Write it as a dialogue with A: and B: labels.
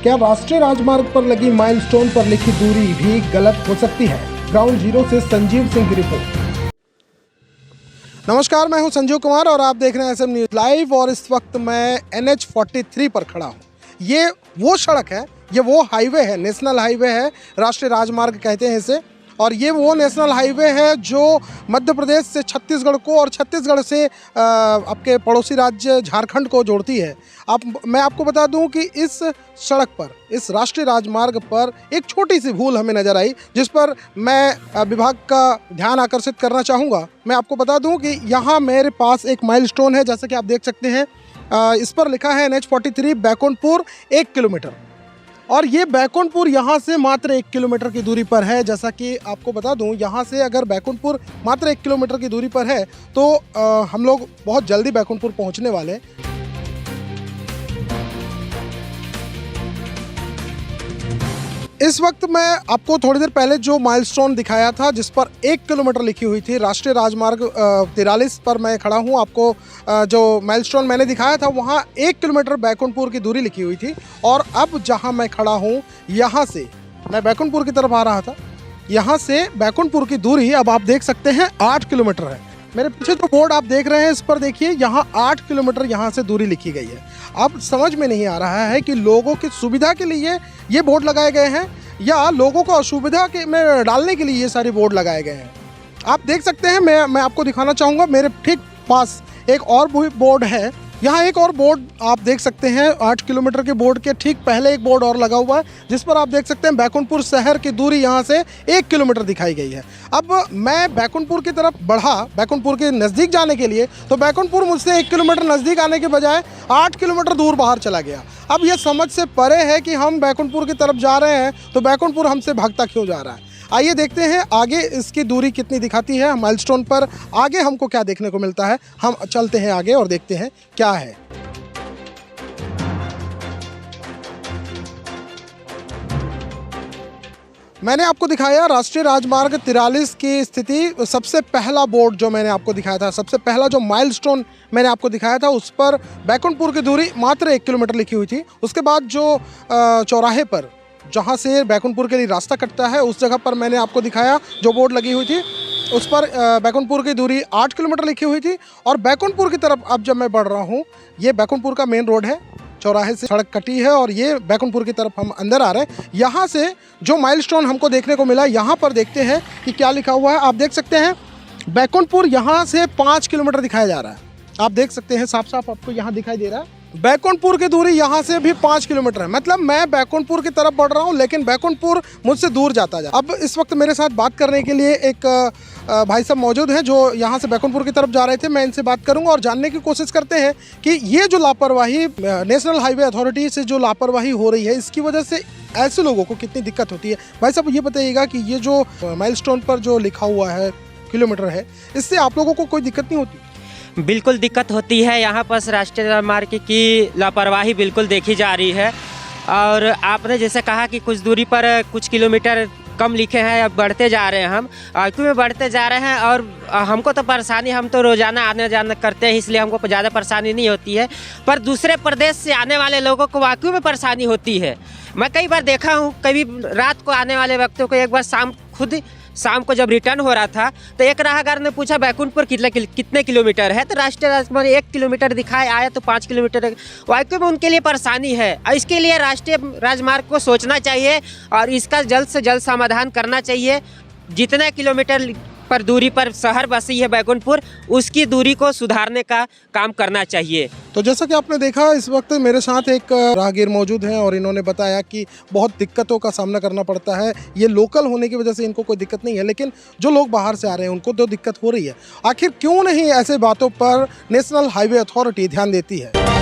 A: क्या राष्ट्रीय राजमार्ग पर लगी माइलस्टोन पर लिखी दूरी भी गलत हो सकती है? ग्राउंड जीरो से संजीव सिंह की रिपोर्ट। नमस्कार, मैं हूं संजीव कुमार और आप देख रहे हैं SM न्यूज़ लाइव। और इस वक्त मैं NH43 पर खड़ा हूं। ये वो सड़क है, ये वो हाईवे है, नेशनल हाईवे है, राष्ट्रीय राजमार्ग कहते हैं इसे। और ये वो नेशनल हाईवे है जो मध्य प्रदेश से छत्तीसगढ़ को और छत्तीसगढ़ से आपके पड़ोसी राज्य झारखंड को जोड़ती है। मैं आपको बता दूं कि इस सड़क पर, इस राष्ट्रीय राजमार्ग पर एक छोटी सी भूल हमें नज़र आई, जिस पर मैं विभाग का ध्यान आकर्षित करना चाहूँगा। मैं आपको बता दूं कि यहाँ मेरे पास एक माइलस्टोन है, जैसा कि आप देख सकते हैं। इस पर लिखा है NH43 बैकुंठपुर 1 किलोमीटर। और ये बैकुंठपुर यहाँ से मात्र 1 किलोमीटर की दूरी पर है। जैसा कि आपको बता दूं, यहाँ से अगर बैकुंठपुर मात्र 1 किलोमीटर की दूरी पर है तो हम लोग बहुत जल्दी बैकुंठपुर पहुँचने वाले हैं। इस वक्त मैं आपको थोड़ी देर पहले जो माइलस्टोन दिखाया था, जिस पर 1 किलोमीटर लिखी हुई थी, राष्ट्रीय राजमार्ग 43 पर मैं खड़ा हूं। आपको जो माइलस्टोन मैंने दिखाया था वहां 1 किलोमीटर बैकुंठपुर की दूरी लिखी हुई थी। और अब जहां मैं खड़ा हूं, यहां से मैं बैकुंठपुर की तरफ आ रहा था। यहां से बैकुंठपुर की दूरी अब आप देख सकते हैं 8 किलोमीटर है। मेरे पीछे जो बोर्ड आप देख रहे हैं, इस पर देखिए, यहाँ 8 किलोमीटर यहाँ से दूरी लिखी गई है। अब समझ में नहीं आ रहा है कि लोगों की सुविधा के लिए ये बोर्ड लगाए गए हैं या लोगों को असुविधा के में डालने के लिए ये सारे बोर्ड लगाए गए हैं। आप देख सकते हैं, मैं आपको दिखाना चाहूँगा। मेरे ठीक पास एक और भी बोर्ड है। यहाँ एक और बोर्ड आप देख सकते हैं। 8 किलोमीटर के बोर्ड के ठीक पहले एक बोर्ड और लगा हुआ है, जिस पर आप देख सकते हैं बैकुंठपुर शहर की दूरी यहाँ से 1 किलोमीटर दिखाई गई है। अब मैं बैकुंठपुर की तरफ बढ़ा, बैकुंठपुर के नज़दीक जाने के लिए, तो बैकुंठपुर मुझसे 1 किलोमीटर नज़दीक आने के बजाय 8 किलोमीटर दूर बाहर चला गया। अब ये समझ से परे है कि हम बैकुंठपुर की तरफ जा रहे हैं तो बैकुंठपुर हमसे भागता क्यों जा रहा है। आइए देखते हैं आगे इसकी दूरी कितनी दिखाती है माइलस्टोन पर। आगे हमको क्या देखने को मिलता है, हम चलते हैं आगे और देखते हैं क्या है। मैंने आपको दिखाया राष्ट्रीय राजमार्ग 43 की स्थिति। सबसे पहला बोर्ड जो मैंने आपको दिखाया था, सबसे पहला जो माइलस्टोन मैंने आपको दिखाया था, उस पर बैकुंठपुर की दूरी मात्र 1 किलोमीटर लिखी हुई थी। उसके बाद जो चौराहे पर, जहाँ से बैकुंठपुर के लिए रास्ता कटता है, उस जगह पर मैंने आपको दिखाया जो बोर्ड लगी हुई थी, उस पर बैकुंठपुर की दूरी 8 किलोमीटर लिखी हुई थी। और बैकुंठपुर की तरफ अब जब मैं बढ़ रहा हूँ, ये बैकुंठपुर का मेन रोड है, चौराहे से सड़क कटी है और ये बैकुंठपुर की तरफ हम अंदर आ रहे हैं। यहाँ से जो माइलस्टोन हमको देखने को मिला, यहाँ पर देखते हैं कि क्या लिखा हुआ है। आप देख सकते हैं बैकुंठपुर यहाँ से 5 किलोमीटर दिखाया जा रहा है। आप देख सकते हैं, साफ साफ आपको यहाँ दिखाई दे रहा है। बैकुंठपुर की दूरी यहाँ से भी 5 किलोमीटर है। मतलब मैं बैकुंठपुर की तरफ बढ़ रहा हूँ, लेकिन बैकुंठपुर मुझसे दूर जाता जा। अब इस वक्त मेरे साथ बात करने के लिए एक भाई साहब मौजूद हैं जो यहाँ से बैकुंठपुर की तरफ जा रहे थे। मैं इनसे बात करूँगा और जानने की कोशिश करते हैं कि ये जो लापरवाही, नेशनल हाईवे अथॉरिटी से जो लापरवाही हो रही है, इसकी वजह से ऐसे लोगों को कितनी दिक्कत होती है। भाई साहब, ये बताइएगा कि ये जो माइलस्टोन पर जो लिखा हुआ है किलोमीटर है, इससे आप लोगों को कोई दिक्कत नहीं होती?
B: बिल्कुल दिक्कत होती है। यहाँ पर राष्ट्रीय राजमार्ग की लापरवाही बिल्कुल देखी जा रही है। और आपने जैसे कहा कि कुछ दूरी पर कुछ किलोमीटर कम लिखे हैं, अब बढ़ते जा रहे हैं हम, क्यों में बढ़ते जा रहे हैं। और हमको तो परेशानी, हम तो रोज़ाना आने जाने करते हैं, इसलिए हमको ज़्यादा परेशानी नहीं होती है। पर दूसरे प्रदेश से आने वाले लोगों को वाकई में परेशानी होती है। मैं कई बार देखा हूँ, कभी रात को आने वाले व्यक्तियों को, एक बार शाम को जब रिटर्न हो रहा था तो एक राहगीर ने पूछा बैकुंठपुर कितने किलोमीटर है, तो राष्ट्रीय राजमार्ग 1 किलोमीटर दिखाए आया तो 5 किलोमीटर। वाकई में उनके लिए परेशानी है। इसके लिए राष्ट्रीय राजमार्ग को सोचना चाहिए और इसका जल्द से जल्द समाधान करना चाहिए। जितने किलोमीटर पर दूरी पर शहर बसी है बैकुंठपुर, उसकी दूरी को सुधारने का काम करना चाहिए।
A: तो जैसा कि आपने देखा, इस वक्त मेरे साथ एक राहगीर मौजूद हैं और इन्होंने बताया कि बहुत दिक्कतों का सामना करना पड़ता है। ये लोकल होने की वजह से इनको कोई दिक्कत नहीं है, लेकिन जो लोग बाहर से आ रहे हैं उनको तो दिक्कत हो रही है। आखिर क्यों नहीं ऐसे बातों पर नेशनल हाईवे अथॉरिटी ध्यान देती है?